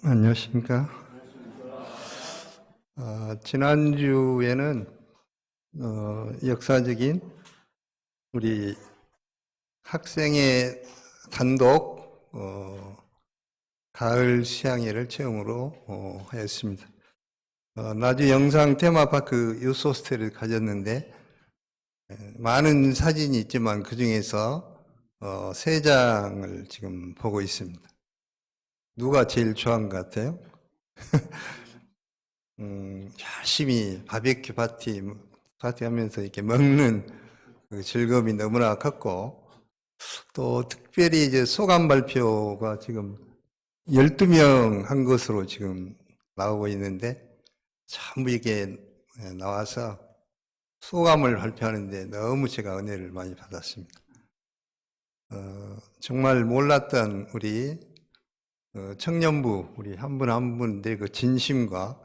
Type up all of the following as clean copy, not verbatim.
안녕하십니까. 지난주에는 역사적인 우리 학생의 단독 가을 수양회를 처음으로 하였습니다. 나주 영상 테마파크 유스호스텔을 가졌는데 많은 사진이 있지만 그 중에서 3장을 지금 보고 있습니다. 누가 제일 좋아한 것 같아요? 열심히 바베큐 파티 하면서 이렇게 먹는 그 즐거움이 너무나 컸고, 또 특별히 이제 소감 발표가 지금 12명 한 것으로 지금 나오고 있는데, 전부 이게 나와서 소감을 발표하는데 너무 제가 은혜를 많이 받았습니다. 정말 몰랐던 우리 청년부, 우리 한 분 한 분들의 그 진심과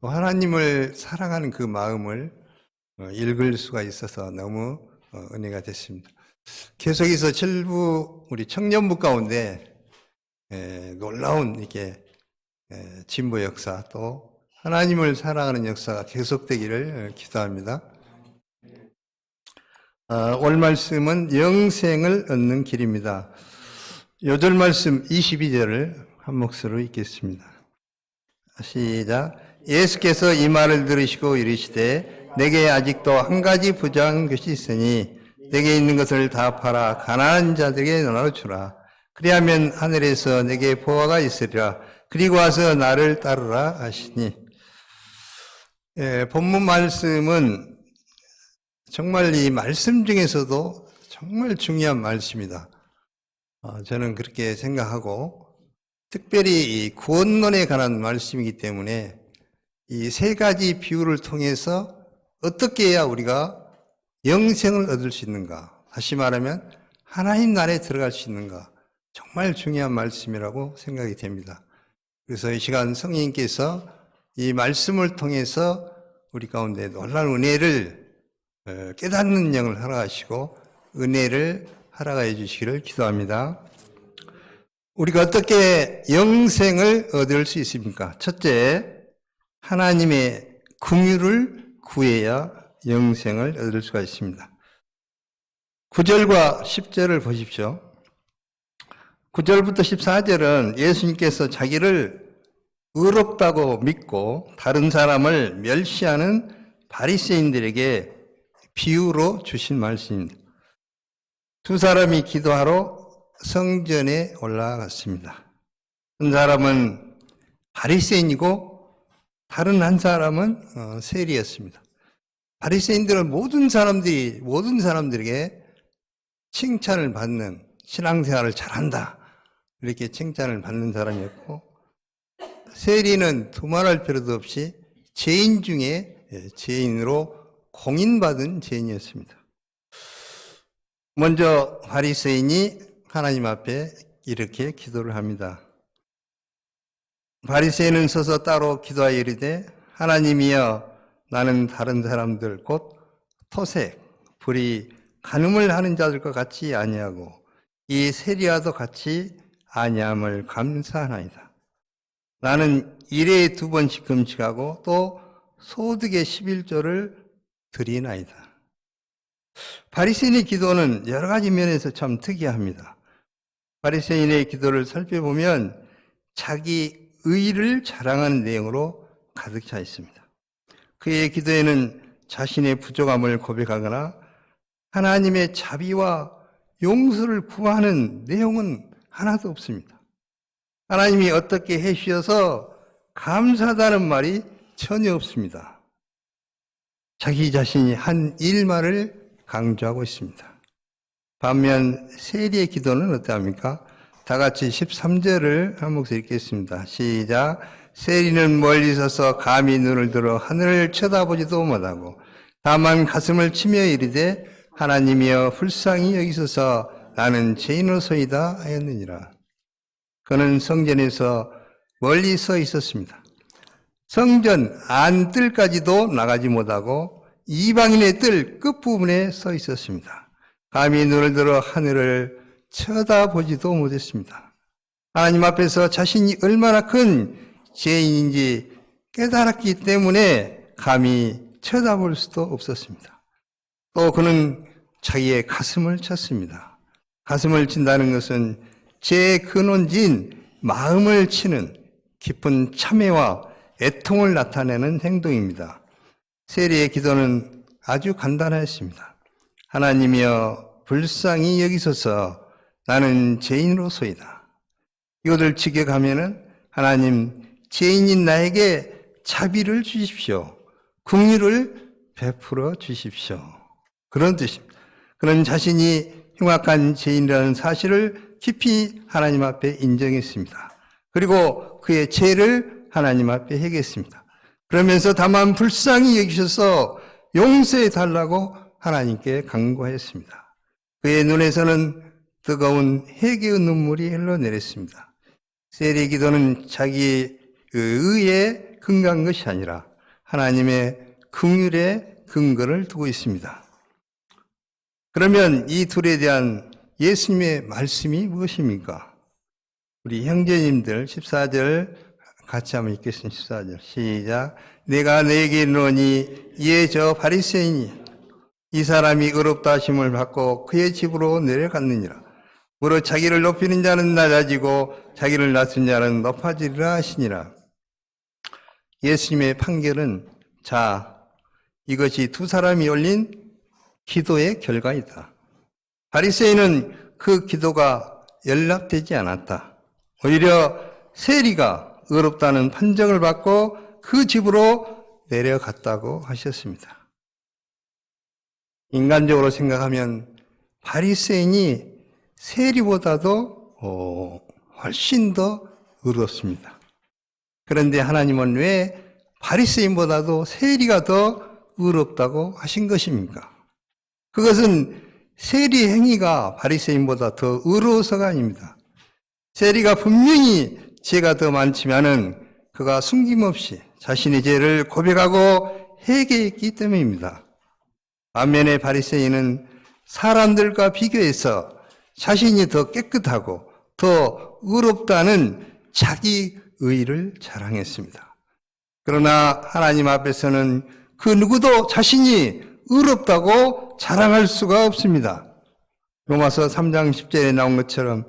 또 하나님을 사랑하는 그 마음을 읽을 수가 있어서 너무 은혜가 됐습니다. 계속해서 7부 우리 청년부 가운데 놀라운 이렇게 진보 역사 또 하나님을 사랑하는 역사가 계속되기를 기도합니다. 오늘 말씀은 영생을 얻는 길입니다. 요절 말씀 22절을 한 목소리로 읽겠습니다. 시작. 예수께서 이 말을 들으시고 이르시되 내게 아직도 한 가지 부족한 것이 있으니 내게 있는 것을 다 팔아 가난한 자들에게 나눠주라. 그리하면 하늘에서 내게 보화가 있으리라. 그리고 와서 나를 따르라 하시니. 본문 말씀은 정말 이 말씀 중에서도 정말 중요한 말씀이다. 저는 그렇게 생각하고 특별히 이 구원론에 관한 말씀이기 때문에 이 3가지 비유를 통해서 어떻게 해야 우리가 영생을 얻을 수 있는가, 다시 말하면 하나님 나라에 들어갈 수 있는가, 정말 중요한 말씀이라고 생각이 됩니다. 그래서 이 시간 성령님께서 이 말씀을 통해서 우리 가운데 놀라운 은혜를 깨닫는 영을 허락하시고 은혜를 허락해 주시기를 기도합니다. 우리가 어떻게 영생을 얻을 수 있습니까? 첫째, 하나님의 긍휼을 구해야 영생을 얻을 수가 있습니다. 9절과 10절을 보십시오. 9절부터 14절은 예수님께서 자기를 의롭다고 믿고 다른 사람을 멸시하는 바리새인들에게 비유로 주신 말씀입니다. 2 사람이 기도하러 성전에 올라갔습니다. 한 사람은 바리새인이고 다른 한 사람은 세리였습니다. 바리새인들은 모든 사람들에게 칭찬을 받는, 신앙생활을 잘한다 이렇게 칭찬을 받는 사람이었고, 세리는 두말할 필요도 없이 죄인 중에 죄인으로 공인받은 죄인이었습니다. 먼저 바리새인이 하나님 앞에 이렇게 기도를 합니다. 바리새인은 서서 따로 기도하여 이르되 하나님이여, 나는 다른 사람들 곧 토색, 불의, 간음을 하는 자들과 같이 아니하고 이 세리와도 같이 아니함을 감사하나이다. 나는 일에 2번씩 금식하고 또 소득의 11조를 드리나이다. 바리새인의 기도는 여러 가지 면에서 참 특이합니다. 바리새인의 기도를 살펴보면 자기 의를 자랑하는 내용으로 가득 차 있습니다. 그의 기도에는 자신의 부족함을 고백하거나 하나님의 자비와 용서를 구하는 내용은 하나도 없습니다. 하나님이 어떻게 해주셔서 감사하다는 말이 전혀 없습니다. 자기 자신이 한 일만을 강조하고 있습니다. 반면 세리의 기도는 어떠합니까? 다 같이 13절을 한 목소리 읽겠습니다. 시작. 세리는 멀리 서서 감히 눈을 들어 하늘을 쳐다보지도 못하고 다만 가슴을 치며 이르되 하나님이여 불쌍히 여기소서 나는 죄인으로소이다 하였느니라. 그는 성전에서 멀리 서 있었습니다. 성전 안뜰까지도 나가지 못하고 이방인의 뜰 끝부분에 서 있었습니다. 감히 눈을 들어 하늘을 쳐다보지도 못했습니다. 하나님 앞에서 자신이 얼마나 큰 죄인인지 깨달았기 때문에 감히 쳐다볼 수도 없었습니다. 또 그는 자기의 가슴을 쳤습니다. 가슴을 친다는 것은 죄의 근원지인 마음을 치는 깊은 참회와 애통을 나타내는 행동입니다. 세리의 기도는 아주 간단했습니다. 하나님이여 불쌍히 여기소서, 나는 죄인으로소이다. 이것을 직역하면은 하나님, 죄인인 나에게 자비를 주십시오. 긍휼을 베풀어 주십시오. 그런 뜻입니다. 그는 자신이 흉악한 죄인이라는 사실을 깊이 하나님 앞에 인정했습니다. 그리고 그의 죄를 하나님 앞에 회개했습니다. 그러면서 다만 불쌍히 여기셔서 용서해 달라고 하나님께 간구했습니다. 그의 눈에서는 뜨거운 회개의 눈물이 흘러내렸습니다. 세리의 기도는 자기의 의에 근거한 것이 아니라 하나님의 긍휼에 근거를 두고 있습니다. 그러면 이 둘에 대한 예수님의 말씀이 무엇입니까? 우리 형제님들 14절 같이 한번 읽겠습니다. 14절 시작. 내가 너에게 이르노니 이에 저 바리새인이 이 사람이 의롭다 하심을 받고 그의 집으로 내려갔느니라. 무릇 자기를 높이는 자는 낮아지고 자기를 낮춘 자는 높아지리라 하시니라. 예수님의 판결은 이것이 두 사람이 올린 기도의 결과이다. 바리새인은 그 기도가 연락되지 않았다. 오히려 세리가 의롭다는 판정을 받고 그 집으로 내려갔다고 하셨습니다. 인간적으로 생각하면 바리새인이 세리보다도 훨씬 더 의롭습니다. 그런데 하나님은 왜 바리새인보다도 세리가 더 의롭다고 하신 것입니까? 그것은 세리 행위가 바리새인보다 더 의로워서가 아닙니다. 세리가 분명히 죄가 더 많지만은 그가 숨김없이 자신의 죄를 고백하고 회개했기 때문입니다. 반면에 바리새인은 사람들과 비교해서 자신이 더 깨끗하고 더 의롭다는 자기 의를 자랑했습니다. 그러나 하나님 앞에서는 그 누구도 자신이 의롭다고 자랑할 수가 없습니다. 로마서 3장 10절에 나온 것처럼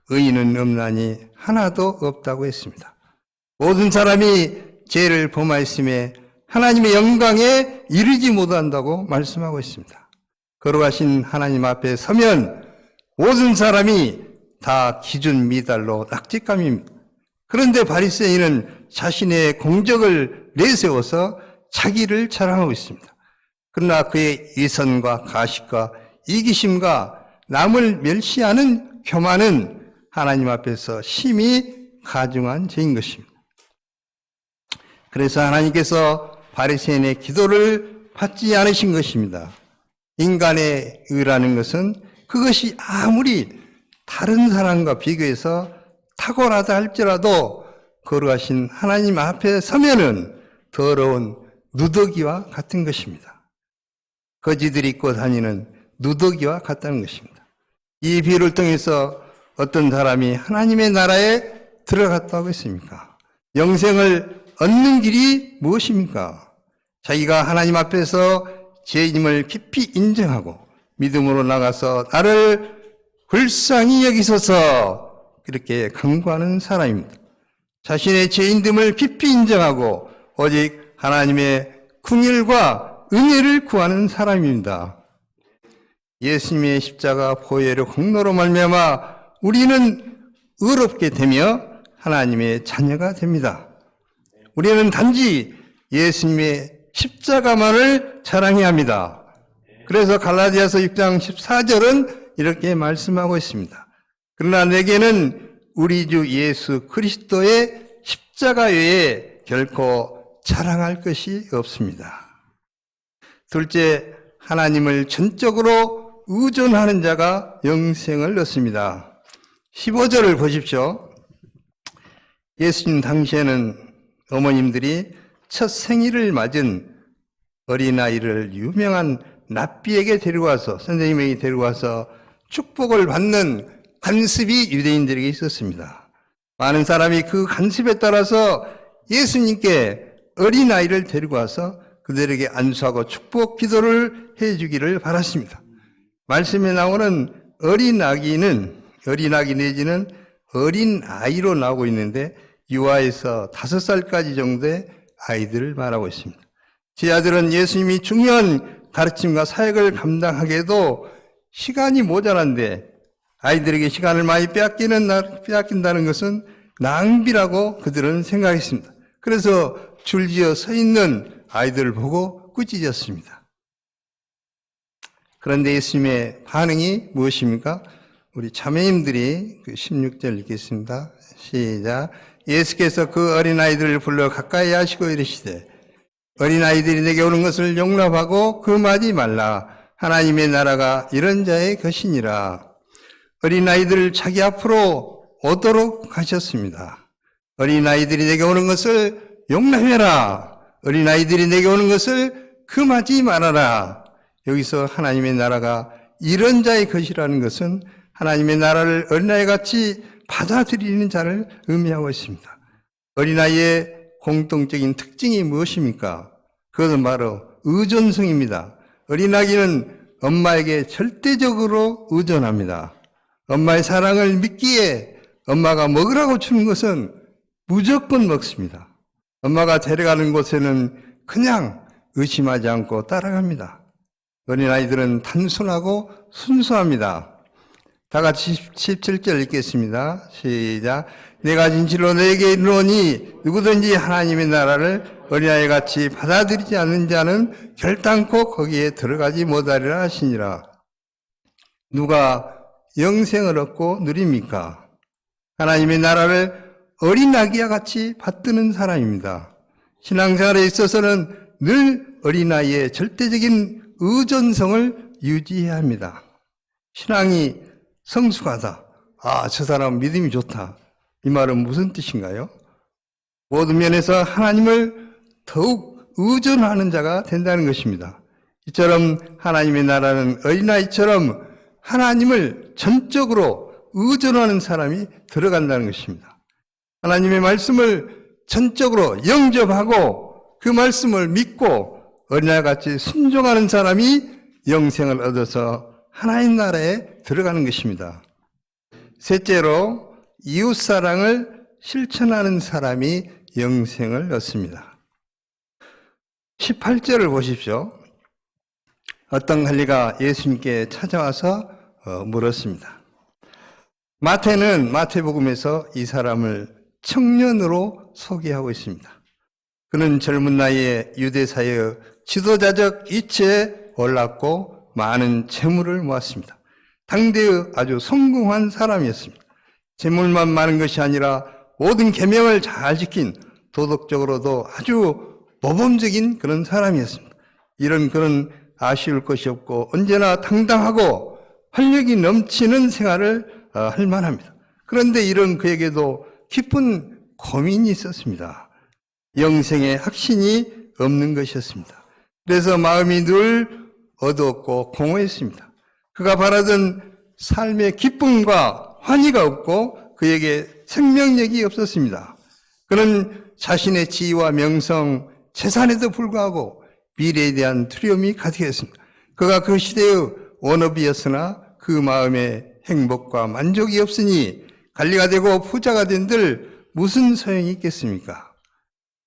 의인은 없나니 하나도 없다고 했습니다. 모든 사람이 죄를 범하였음에 하나님의 영광에 이르지 못한다고 말씀하고 있습니다. 거룩하신 하나님 앞에 서면 모든 사람이 다 기준 미달로 낙직감입니다. 그런데 바리새인은 자신의 공적을 내세워서 자기를 자랑하고 있습니다. 그러나 그의 이선과 가식과 이기심과 남을 멸시하는 교만은 하나님 앞에서 심히 가중한 죄인 것입니다. 그래서 하나님께서 바리새인의 기도를 받지 않으신 것입니다. 인간의 의라는 것은 그것이 아무리 다른 사람과 비교해서 탁월하다 할지라도 거룩하신 하나님 앞에 서면은 더러운 누더기와 같은 것입니다. 거지들이 입고 다니는 누더기와 같다는 것입니다. 이 비유를 통해서 어떤 사람이 하나님의 나라에 들어갔다고 했습니까? 영생을 얻는 길이 무엇입니까? 자기가 하나님 앞에서 죄인임을 깊이 인정하고 믿음으로 나가서 나를 불쌍히 여기소서 그렇게 간구하는 사람입니다. 자신의 죄인됨을 깊이 인정하고 오직 하나님의 긍휼과 은혜를 구하는 사람입니다. 예수님의 십자가 보혈의 공로로 말미암아 우리는 의롭게 되며 하나님의 자녀가 됩니다. 우리는 단지 예수님의 십자가만을 자랑해야 합니다. 그래서 갈라디아서 6장 14절은 이렇게 말씀하고 있습니다. 그러나 내게는 우리 주 예수 그리스도의 십자가 외에 결코 자랑할 것이 없습니다. 둘째, 하나님을 전적으로 의존하는 자가 영생을 얻습니다. 15절을 보십시오. 예수님 당시에는 어머님들이 첫 생일을 맞은 어린아이를 유명한 랍비에게 데려와서 선생님에게 데려와서 축복을 받는 관습이 유대인들에게 있었습니다. 많은 사람이 그 간섭에 따라서 예수님께 어린아이를 데리고 와서 그들에게 안수하고 축복 기도를 해주기를 바랐습니다. 말씀에 나오는 어린아기 내지는 어린아이로 나오고 있는데 유아에서 5살까지 정도의 아이들을 말하고 있습니다. 제 아들은 예수님이 중요한 가르침과 사역을 감당하기에도 시간이 모자란데 아이들에게 시간을 많이 빼앗긴다는 것은 낭비라고 그들은 생각했습니다. 그래서 줄지어 서 있는 아이들을 보고 꾸짖었습니다. 그런데 예수님의 반응이 무엇입니까? 우리 자매님들이 그 16절 읽겠습니다. 시작. 예수께서 그 어린아이들을 불러 가까이 하시고 이르시되 어린아이들이 내게 오는 것을 용납하고 금하지 말라. 하나님의 나라가 이런 자의 것이니라. 어린아이들을 자기 앞으로 오도록 하셨습니다. 어린아이들이 내게 오는 것을 용납해라. 어린아이들이 내게 오는 것을 금하지 말아라. 여기서 하나님의 나라가 이런 자의 것이라는 것은 하나님의 나라를 어린아이같이 받아들이는 자를 의미하고 있습니다. 어린아이의 공통적인 특징이 무엇입니까? 그것은 바로 의존성입니다. 어린아이는 엄마에게 절대적으로 의존합니다. 엄마의 사랑을 믿기에 엄마가 먹으라고 주는 것은 무조건 먹습니다. 엄마가 데려가는 곳에는 그냥 의심하지 않고 따라갑니다. 어린아이들은 단순하고 순수합니다. 다 같이 17절 읽겠습니다. 시작. 내가 진실로 너에게 이르노니 누구든지 하나님의 나라를 어린아이같이 받아들이지 않는 자는 결단코 거기에 들어가지 못하리라 하시니라. 누가 영생을 얻고 누립니까? 하나님의 나라를 어린아기와 같이 받드는 사람입니다. 신앙생활에 있어서는 늘 어린아이의 절대적인 의존성을 유지해야 합니다. 신앙이 성숙하다. 저 사람 믿음이 좋다. 이 말은 무슨 뜻인가요? 모든 면에서 하나님을 더욱 의존하는 자가 된다는 것입니다. 이처럼 하나님의 나라는 어린아이처럼 하나님을 전적으로 의존하는 사람이 들어간다는 것입니다. 하나님의 말씀을 전적으로 영접하고 그 말씀을 믿고 어린아이같이 순종하는 사람이 영생을 얻어서 하나님 나라에 들어가는 것입니다. 셋째로 이웃사랑을 실천하는 사람이 영생을 얻습니다. 18절을 보십시오. 어떤 관리가 예수님께 찾아와서 물었습니다. 마태는 마태복음에서 이 사람을 청년으로 소개하고 있습니다. 그는 젊은 나이에 유대사의 지도자적 위치에 올랐고 많은 재물을 모았습니다. 당대의 아주 성공한 사람이었습니다. 재물만 많은 것이 아니라 모든 계명을 잘 지킨 도덕적으로도 아주 모범적인 그런 사람이었습니다. 이런 그런 아쉬울 것이 없고 언제나 당당하고 활력이 넘치는 생활을 할 만합니다. 그런데 이런 그에게도 깊은 고민이 있었습니다. 영생의 확신이 없는 것이었습니다. 그래서 마음이 늘 어두웠고 공허했습니다. 그가 바라던 삶의 기쁨과 환희가 없고 그에게 생명력이 없었습니다. 그는 자신의 지위와 명성, 재산에도 불구하고 미래에 대한 두려움이 가득했습니다. 그가 그 시대의 원업이었으나 그 마음에 행복과 만족이 없으니 관리가 되고 부자가 된들 무슨 소용이 있겠습니까?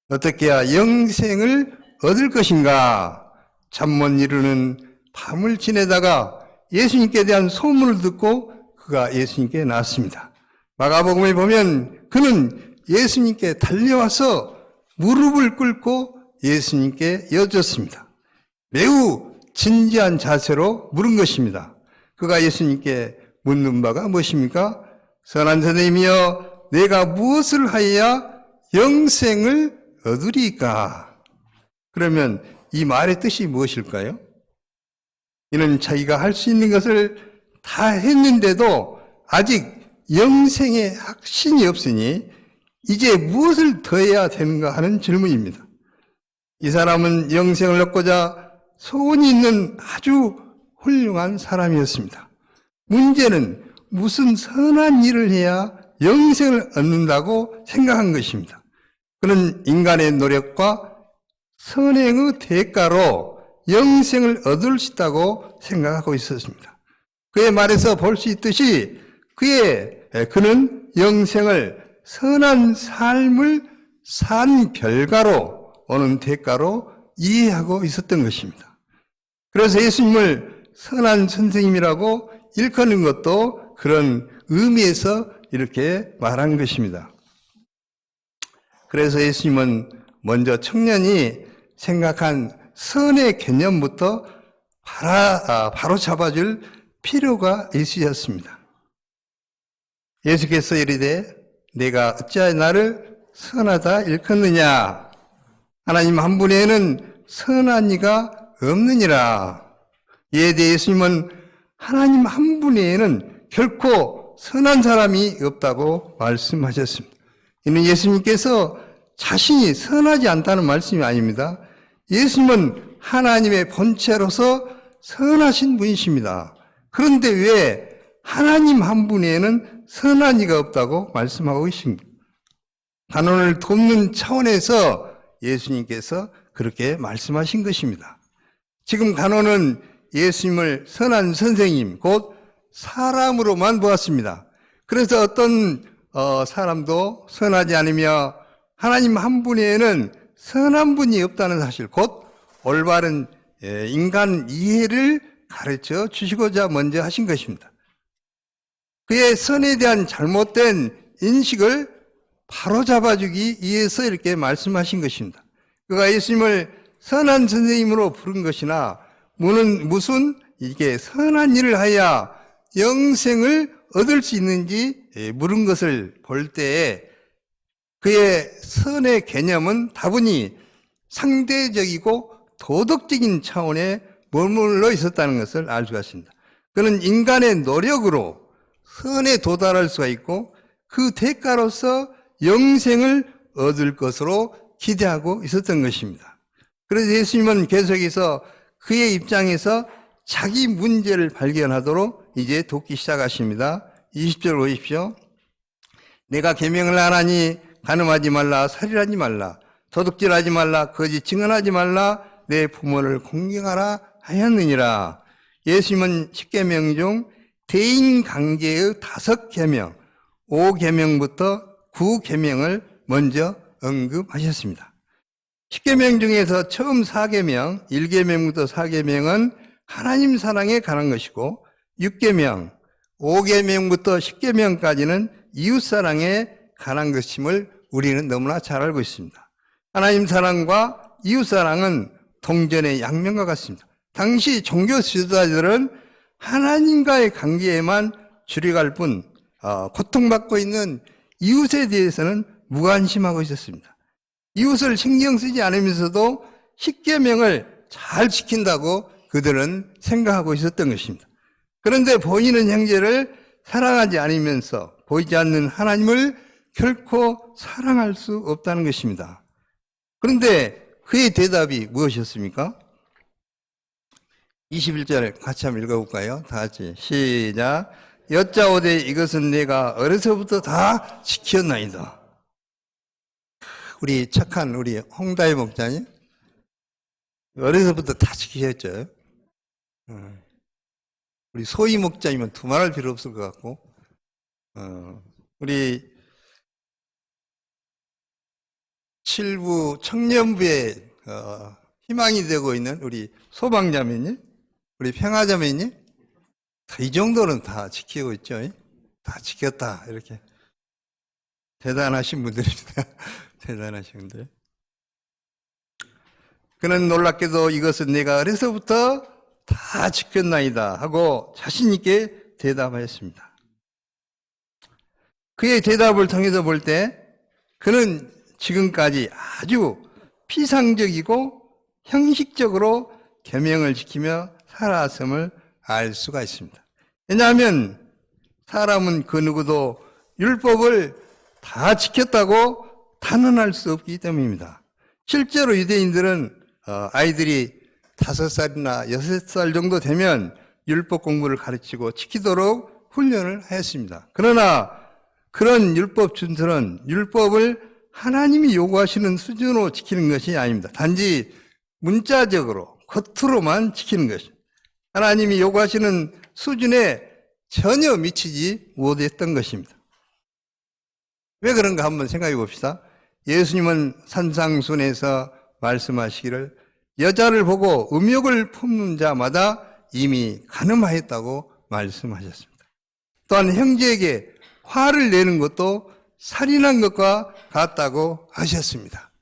어떻게 해야 영생을 얻을 것인가? 잠 못 이루는 밤을 지내다가 예수님께 대한 소문을 듣고 그가 예수님께 나왔습니다. 마가복음에 보면 그는 예수님께 달려와서 무릎을 꿇고 예수님께 여쭙습니다. 매우 진지한 자세로 물은 것입니다. 그가 예수님께 묻는 바가 무엇입니까? 선한 선생님이여, 내가 무엇을 하여야 영생을 얻으리까? 그러면 이 말의 뜻이 무엇일까요? 이는 자기가 할 수 있는 것을 다 했는데도 아직 영생의 확신이 없으니 이제 무엇을 더 해야 되는가 하는 질문입니다. 이 사람은 영생을 얻고자 소원이 있는 아주 훌륭한 사람이었습니다. 문제는 무슨 선한 일을 해야 영생을 얻는다고 생각한 것입니다. 그는 인간의 노력과 선행의 대가로 영생을 얻을 수 있다고 생각하고 있었습니다. 그의 말에서 볼 수 있듯이 그는 영생을 선한 삶을 산 결과로 오는 대가로 이해하고 있었던 것입니다. 그래서 예수님을 선한 선생님이라고 일컫는 것도 그런 의미에서 이렇게 말한 것입니다. 그래서 예수님은 먼저 청년이 생각한 선의 개념부터 바로 잡아줄 필요가 있으셨습니다. 예수께서 이르되 내가 어찌하여 나를 선하다 일컫느냐? 하나님 한 분에는 선한 이가 없느니라. 이에 대해 예수님은 하나님 한 분에는 결코 선한 사람이 없다고 말씀하셨습니다. 이는 예수님께서 자신이 선하지 않다는 말씀이 아닙니다. 예수님은 하나님의 본체로서 선하신 분이십니다. 그런데 왜 하나님 한 분에는 선한 이가 없다고 말씀하고 계십니까? 단원을 돕는 차원에서 예수님께서 그렇게 말씀하신 것입니다. 지금 간호는 예수님을 선한 선생님, 곧 사람으로만 보았습니다. 그래서 어떤 사람도 선하지 않으며 하나님 한 분에는 선한 분이 없다는 사실, 곧 올바른 인간 이해를 가르쳐 주시고자 먼저 하신 것입니다. 그의 선에 대한 잘못된 인식을 바로잡아주기 위해서 이렇게 말씀하신 것입니다. 그가 예수님을 선한 선생님으로 부른 것이나 무슨 이게 선한 일을 하여 영생을 얻을 수 있는지 물은 것을 볼 때에 그의 선의 개념은 다분히 상대적이고 도덕적인 차원에 머물러 있었다는 것을 알 수가 있습니다. 그는 인간의 노력으로 선에 도달할 수가 있고 그 대가로서 영생을 얻을 것으로 기대하고 있었던 것입니다. 그래서 예수님은 계속해서 그의 입장에서 자기 문제를 발견하도록 이제 돕기 시작하십니다. 20절 보십시오. 내가 계명을 안 하니 간음하지 말라, 살인하지 말라, 도둑질하지 말라, 거짓 증언하지 말라, 내 부모를 공경하라 하였느니라. 예수님은 10계명 중 대인관계의 5계명, 5계명부터 9계명을 먼저 언급하셨습니다. 10계명 중에서 처음 4계명, 1계명부터 4계명은 하나님 사랑에 관한 것이고 6계명, 5계명부터 10계명까지는 이웃 사랑에 관한 것임을 우리는 너무나 잘 알고 있습니다. 하나님 사랑과 이웃 사랑은 동전의 양면과 같습니다. 당시 종교 지도자들은 하나님과의 관계에만 주력할 뿐 고통받고 있는 이웃에 대해서는 무관심하고 있었습니다. 이웃을 신경 쓰지 않으면서도 10계명을 잘 지킨다고 그들은 생각하고 있었던 것입니다. 그런데 보이는 형제를 사랑하지 않으면서 보이지 않는 하나님을 결코 사랑할 수 없다는 것입니다. 그런데 그의 대답이 무엇이었습니까? 21절 같이 한번 읽어볼까요? 다 같이 시작. 여짜오되 이것은 내가 어려서부터 다 지켰나이다. 우리 착한 우리 홍다희 목사님 어려서부터 다 지키셨죠. 우리 소희 목사님은 두말할 필요 없을 것 같고 우리 7부 청년부에 희망이 되고 있는 우리 소방자매님, 우리 평화자매님, 이 정도는 다 지키고 있죠. 다 지켰다 이렇게 대단하신 분들입니다. 대단하신 분들. 그는 놀랍게도 이것은 내가 어려서부터 다 지켰나이다 하고 자신 있게 대답하였습니다. 그의 대답을 통해서 볼 때 그는 지금까지 아주 피상적이고 형식적으로 계명을 지키며 살아왔음을 알 수가 있습니다. 왜냐하면 사람은 그 누구도 율법을 다 지켰다고 단언할 수 없기 때문입니다. 실제로 유대인들은 아이들이 5살이나 6살 정도 되면 율법 공부를 가르치고 지키도록 훈련을 하였습니다. 그러나 그런 율법 준수는 율법을 하나님이 요구하시는 수준으로 지키는 것이 아닙니다. 단지 문자적으로 겉으로만 지키는 것입니다. 하나님이 요구하시는 수준에 전혀 미치지 못했던 것입니다. 왜 그런가 한번 생각해 봅시다. 예수님은 산상순에서 말씀하시기를 여자를 보고 음욕을 품는 자마다 이미 간음하였다고 말씀하셨습니다. 또한 형제에게 화를 내는 것도 살인한 것과 같다고 하셨습니다.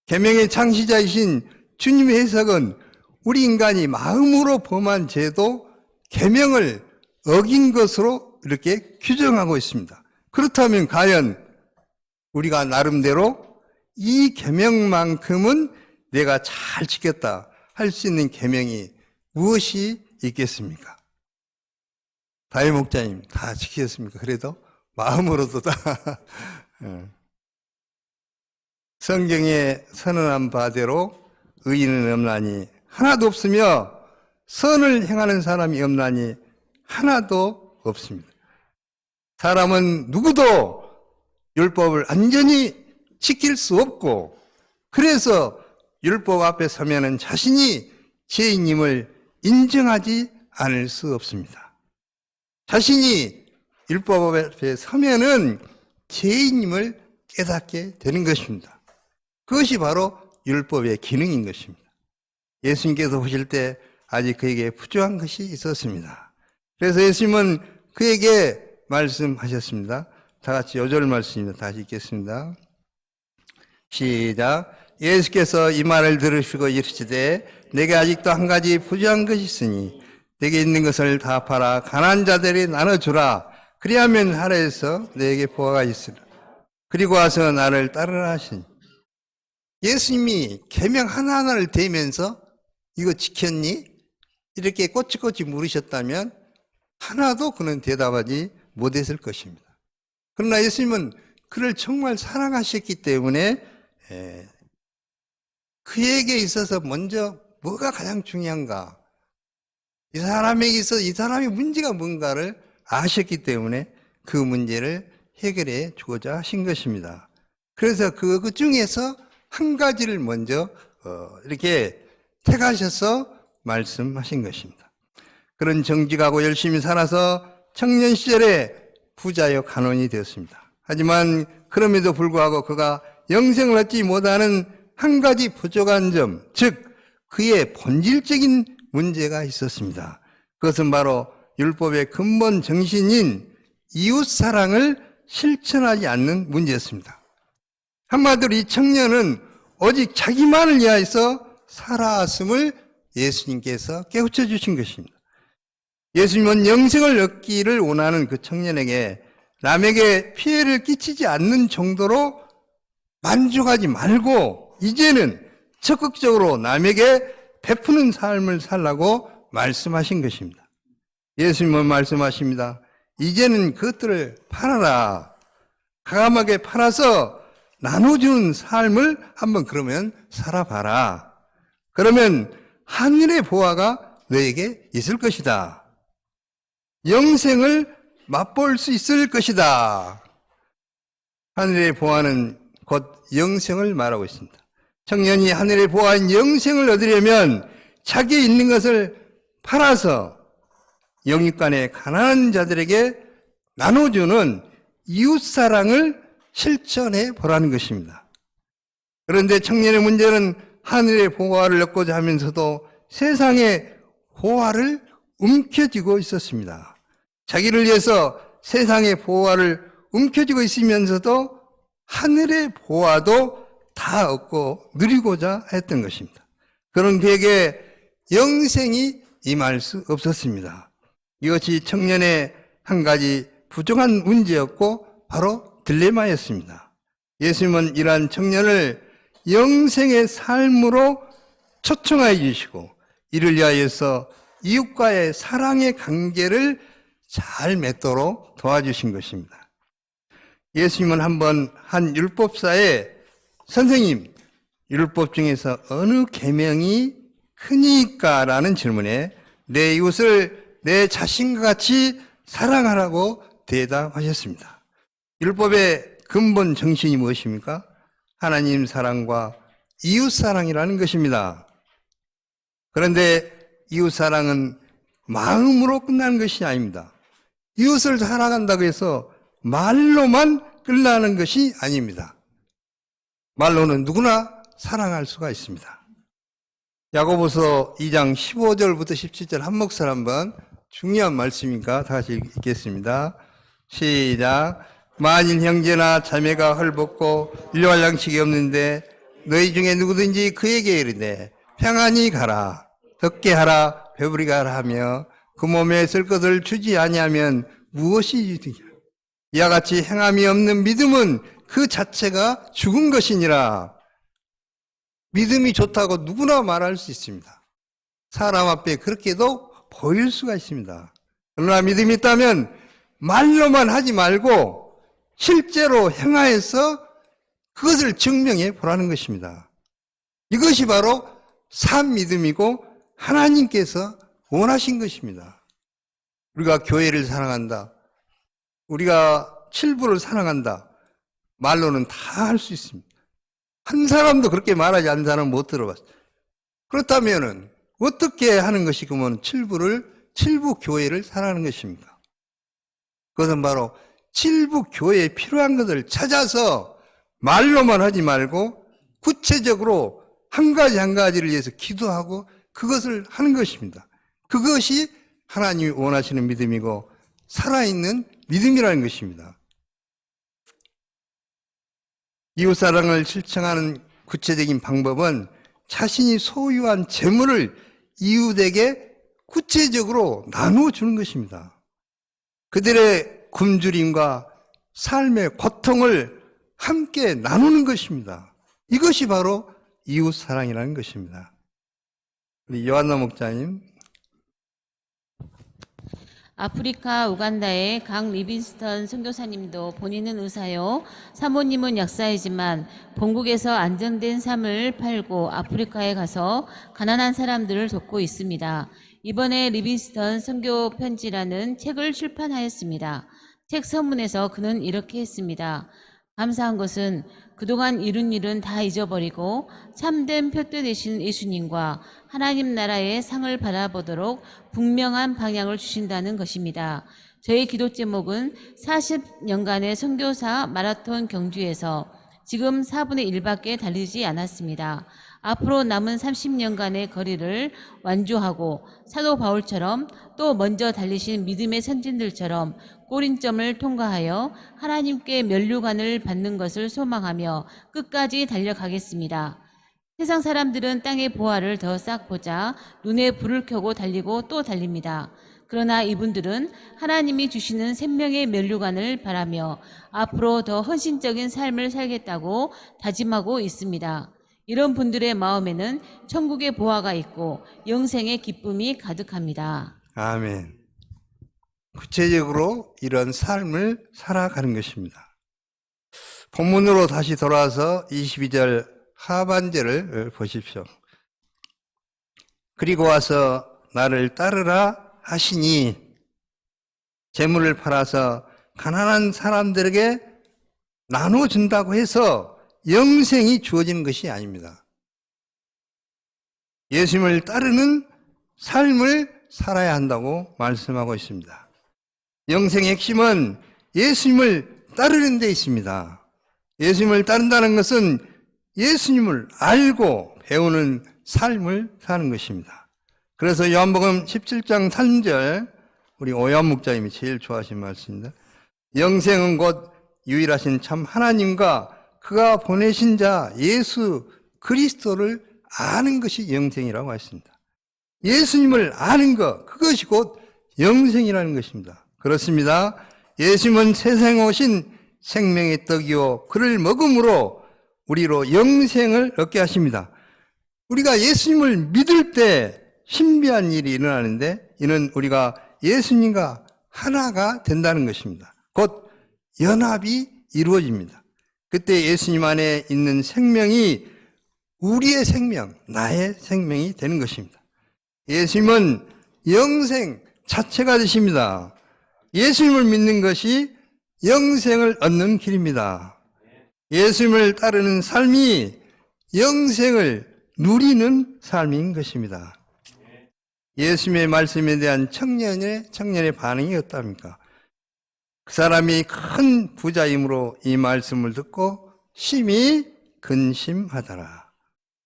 계명의 창시자이신 주님의 해석은 우리 인간이 마음으로 범한 죄도 계명을 어긴 것으로 이렇게 규정하고 있습니다. 그렇다면 과연 우리가 나름대로 이 계명만큼은 내가 잘 지켰다 할 수 있는 계명이 무엇이 있겠습니까? 다윗 목자님 다 지키셨습니까? 그래도 마음으로도 다 성경에 선언한 바대로 의인은 없나니 하나도 없으며 선을 행하는 사람이 없나니 하나도 없습니다. 사람은 누구도 율법을 완전히 지킬 수 없고 그래서 율법 앞에 서면은 자신이 죄인임을 인정하지 않을 수 없습니다. 자신이 율법 앞에 서면은 죄인임을 깨닫게 되는 것입니다. 그것이 바로 율법의 기능인 것입니다. 예수님께서 오실 때 아직 그에게 부족한 것이 있었습니다. 그래서 예수님은 그에게 말씀하셨습니다. 다 같이 요절 말씀입니다. 다시 읽겠습니다. 시작. 예수께서 이 말을 들으시고 이르시되 내게 아직도 한 가지 부족한 것이 있으니 내게 있는 것을 다 팔아 가난한 자들이 나눠주라. 그리하면 하늘에서 내게 보화가 있으라. 그리고 와서 나를 따르라 하시니 예수님이 계명 하나하나를 대면서 이거 지켰니? 이렇게 꼬치꼬치 물으셨다면 하나도 그는 대답하지 못했을 것입니다. 그러나 예수님은 그를 정말 사랑하셨기 때문에 그에게 있어서 먼저 뭐가 가장 중요한가? 이 사람에게 있어서 이 사람의 문제가 뭔가를 아셨기 때문에 그 문제를 해결해 주고자 하신 것입니다. 그래서 그 중에서 한 가지를 먼저 이렇게 택하셔서 말씀하신 것입니다. 그런 정직하고 열심히 살아서 청년 시절에 부자요 간원이 되었습니다. 하지만 그럼에도 불구하고 그가 영생을 얻지 못하는 한 가지 부족한 점, 즉 그의 본질적인 문제가 있었습니다. 그것은 바로 율법의 근본 정신인 이웃사랑을 실천하지 않는 문제였습니다. 한마디로 이 청년은 오직 자기만을 위하여서 살아왔음을 예수님께서 깨우쳐 주신 것입니다. 예수님은 영생을 얻기를 원하는 그 청년에게 남에게 피해를 끼치지 않는 정도로 만족하지 말고 이제는 적극적으로 남에게 베푸는 삶을 살라고 말씀하신 것입니다. 예수님은 말씀하십니다. 이제는 그것들을 팔아라. 가감하게 팔아서 나눠주는 삶을 한번 그러면 살아봐라. 그러면 하늘의 보화가 너에게 있을 것이다. 영생을 맛볼 수 있을 것이다. 하늘의 보화는 곧 영생을 말하고 있습니다. 청년이 하늘의 보화인 영생을 얻으려면 자기에 있는 것을 팔아서 영육간의 가난한 자들에게 나눠주는 이웃사랑을 실천해 보라는 것입니다. 그런데 청년의 문제는 하늘의 보화를 얻고자 하면서도 세상의 보화를 움켜쥐고 있었습니다. 자기를 위해서 세상의 보화를 움켜쥐고 있으면서도 하늘의 보화도 다 얻고 누리고자 했던 것입니다. 그런 그에게 영생이 임할 수 없었습니다. 이것이 청년의 한 가지 부족한 문제였고 바로 딜레마였습니다. 예수님은 이러한 청년을 영생의 삶으로 초청하여 주시고 이를 위하여서 이웃과의 사랑의 관계를 잘 맺도록 도와주신 것입니다. 예수님은 한번 한 율법사에 선생님, 율법 중에서 어느 계명이 크니까? 라는 질문에 내 이웃을 내 자신과 같이 사랑하라고 대답하셨습니다. 율법의 근본 정신이 무엇입니까? 하나님 사랑과 이웃 사랑이라는 것입니다. 그런데 이웃 사랑은 마음으로 끝나는 것이 아닙니다. 이웃을 사랑한다고 해서 말로만 끝나는 것이 아닙니다. 말로는 누구나 사랑할 수가 있습니다. 야고보서 2장 15절부터 17절 한 목소리 한번, 중요한 말씀이니까 다시 읽겠습니다. 시작. 만일 형제나 자매가 헐벗고 일용할 양식이 없는데 너희 중에 누구든지 그에게 이르되 평안히 가라, 덥게 하라, 배부리게 하라 하며 그 몸에 쓸 것을 주지 아니하면 무엇이 유익이냐. 이와 같이 행함이 없는 믿음은 그 자체가 죽은 것이니라. 믿음이 좋다고 누구나 말할 수 있습니다. 사람 앞에 그렇게도 보일 수가 있습니다. 그러나 믿음이 있다면 말로만 하지 말고 실제로 행하여서 그것을 증명해 보라는 것입니다. 이것이 바로 산 믿음이고 하나님께서 원하신 것입니다. 우리가 교회를 사랑한다, 우리가 칠부를 사랑한다, 말로는 다 할 수 있습니다. 한 사람도 그렇게 말하지 않는 사람은 못 들어봤어요. 그렇다면 어떻게 하는 것이 그러면 칠부 교회를 사랑하는 것입니까? 그것은 바로 칠부 교회에 필요한 것을 찾아서 말로만 하지 말고 구체적으로 한 가지 한 가지를 위해서 기도하고 그것을 하는 것입니다. 그것이 하나님이 원하시는 믿음이고 살아있는 믿음이라는 것입니다. 이웃사랑을 실천하는 구체적인 방법은 자신이 소유한 재물을 이웃에게 구체적으로 나누어 주는 것입니다. 그들의 굶주림과 삶의 고통을 함께 나누는 것입니다. 이것이 바로 이웃사랑이라는 것입니다. 우리 요한나 목사님. 아프리카 우간다의 강 리빈스턴 선교사님도 본인은 의사요, 사모님은 약사이지만 본국에서 안정된 삶을 팔고 아프리카에 가서 가난한 사람들을 돕고 있습니다. 이번에 리빈스턴 선교 편지라는 책을 출판하였습니다. 책 서문에서 그는 이렇게 했습니다. 감사한 것은 그동안 이룬 일은 다 잊어버리고 참된 표대 되신 예수님과 하나님 나라의 상을 바라보도록 분명한 방향을 주신다는 것입니다. 저의 기도 제목은 40년간의 선교사 마라톤 경주에서 지금 4분의 1밖에 달리지 않았습니다. 앞으로 남은 30년간의 거리를 완주하고 사도 바울처럼 또 먼저 달리신 믿음의 선진들처럼 꼬린점을 통과하여 하나님께 면류관을 받는 것을 소망하며 끝까지 달려가겠습니다. 세상 사람들은 땅의 보화를 더 싹 보자 눈에 불을 켜고 달리고 또 달립니다. 그러나 이분들은 하나님이 주시는 생명의 면류관을 바라며 앞으로 더 헌신적인 삶을 살겠다고 다짐하고 있습니다. 이런 분들의 마음에는 천국의 보화가 있고 영생의 기쁨이 가득합니다. 아멘. 구체적으로 이런 삶을 살아가는 것입니다. 본문으로 다시 돌아와서 22절 하반절을 보십시오. 그리고 와서 나를 따르라 하시니, 재물을 팔아서 가난한 사람들에게 나눠준다고 해서 영생이 주어지는 것이 아닙니다. 예수님을 따르는 삶을 살아야 한다고 말씀하고 있습니다. 영생의 핵심은 예수님을 따르는 데 있습니다. 예수님을 따른다는 것은 예수님을 알고 배우는 삶을 사는 것입니다. 그래서 요한복음 17장 3절, 우리 오요한 목자님이 제일 좋아하시는 말씀입니다. 영생은 곧 유일하신 참 하나님과 그가 보내신 자 예수 그리스도를 아는 것이 영생이라고 했습니다. 예수님을 아는 것, 그것이 곧 영생이라는 것입니다. 그렇습니다. 예수님은 세상에 오신 생명의 떡이요 그를 먹음으로 우리로 영생을 얻게 하십니다. 우리가 예수님을 믿을 때 신비한 일이 일어나는데, 이는 우리가 예수님과 하나가 된다는 것입니다. 곧 연합이 이루어집니다. 그때 예수님 안에 있는 생명이 우리의 생명, 나의 생명이 되는 것입니다. 예수님은 영생 자체가 되십니다. 예수님을 믿는 것이 영생을 얻는 길입니다. 예수님을 따르는 삶이 영생을 누리는 삶인 것입니다. 예수님의 말씀에 대한 청년의 반응이 어떠합니까? 그 사람이 큰 부자이므로 이 말씀을 듣고 심히 근심하더라.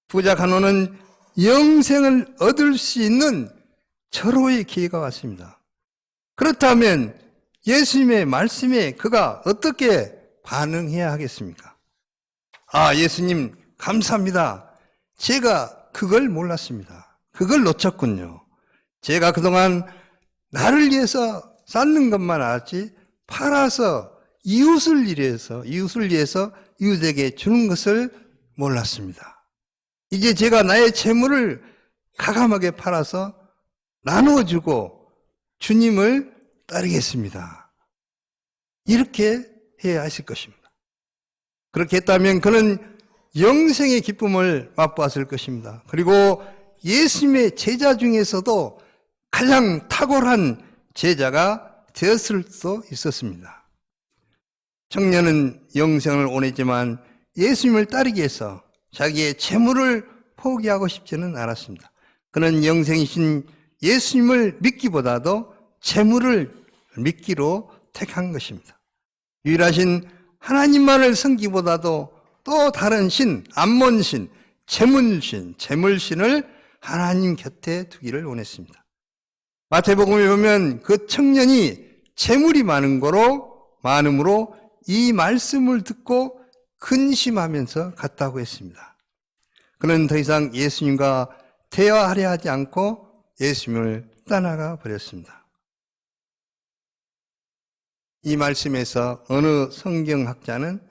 부자 간호는 영생을 얻을 수 있는 절호의 기회가 왔습니다. 그렇다면 예수님의 말씀에 그가 어떻게 반응해야 하겠습니까? 아, 예수님 감사합니다. 제가 그걸 몰랐습니다. 그걸 놓쳤군요. 제가 그동안 나를 위해서 쌓는 것만 알았지 팔아서 이웃을 위해서 이웃에게 주는 것을 몰랐습니다. 이제 제가 나의 재물을 가감하게 팔아서 나누어주고 주님을 따르겠습니다. 이렇게 해야 하실 것입니다. 그렇게 했다면 그는 영생의 기쁨을 맛보았을 것입니다. 그리고 예수님의 제자 중에서도 가장 탁월한 제자가 되었을 수도 있었습니다. 청년은 영생을 원했지만 예수님을 따르기 위해서 자기의 재물을 포기하고 싶지는 않았습니다. 그는 영생이신 예수님을 믿기보다도 재물을 믿기로 택한 것입니다. 유일하신 하나님만을 섬기보다도 또 다른 신, 암몬신, 재물신을 하나님 곁에 두기를 원했습니다. 마태복음에 보면 그 청년이 재물이 많음으로 이 말씀을 듣고 근심하면서 갔다고 했습니다. 그는 더 이상 예수님과 대화하려 하지 않고 예수님을 떠나가 버렸습니다. 이 말씀에서 어느 성경학자는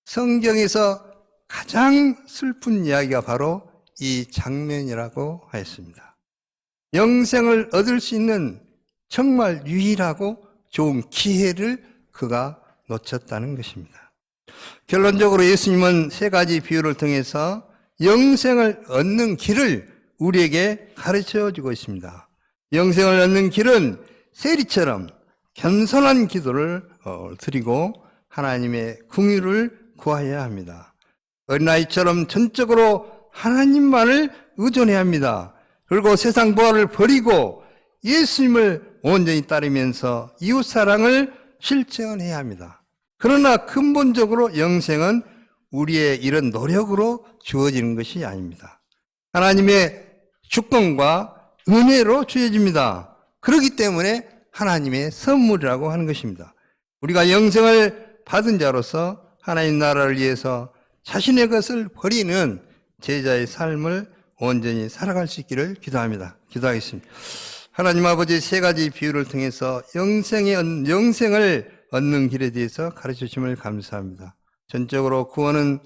성경에서 가장 슬픈 이야기가 바로 이 장면이라고 하였습니다. 영생을 얻을 수 있는 정말 유일하고 좋은 기회를 그가 놓쳤다는 것입니다. 결론적으로 예수님은 세 가지 비유를 통해서 영생을 얻는 길을 우리에게 가르쳐 주고 있습니다. 영생을 얻는 길은 세리처럼 겸손한 기도를 드리고 하나님의 긍휼을 구하여야 합니다. 어린아이처럼 전적으로 하나님만을 의존해야 합니다. 그리고 세상 보화를 버리고 예수님을 온전히 따르면서 이웃사랑을 실천해야 합니다. 그러나 근본적으로 영생은 우리의 이런 노력으로 주어지는 것이 아닙니다. 하나님의 주권과 은혜로 주어집니다. 그렇기 때문에 하나님의 선물이라고 하는 것입니다. 우리가 영생을 받은 자로서 하나님 나라를 위해서 자신의 것을 버리는 제자의 삶을 온전히 살아갈 수 있기를 기도하겠습니다. 하나님 아버지 세 가지 비유를 통해서 영생을 얻는 길에 대해서 가르쳐 주심을 감사합니다. 전적으로 구원은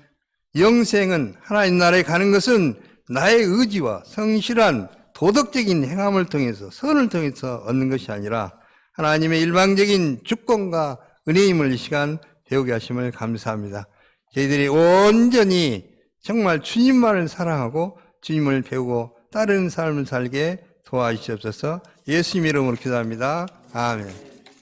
영생은 하나님 나라에 가는 것은 나의 의지와 성실한 도덕적인 행함을 통해서 선을 통해서 얻는 것이 아니라 하나님의 일방적인 주권과 은혜임을 이 시간 배우게 하심을 감사합니다. 저희들이 온전히 정말 주님만을 사랑하고 주님을 배우고 따르는 삶을 살게 도와주시옵소서. 예수님 이름으로 기도합니다. 아멘.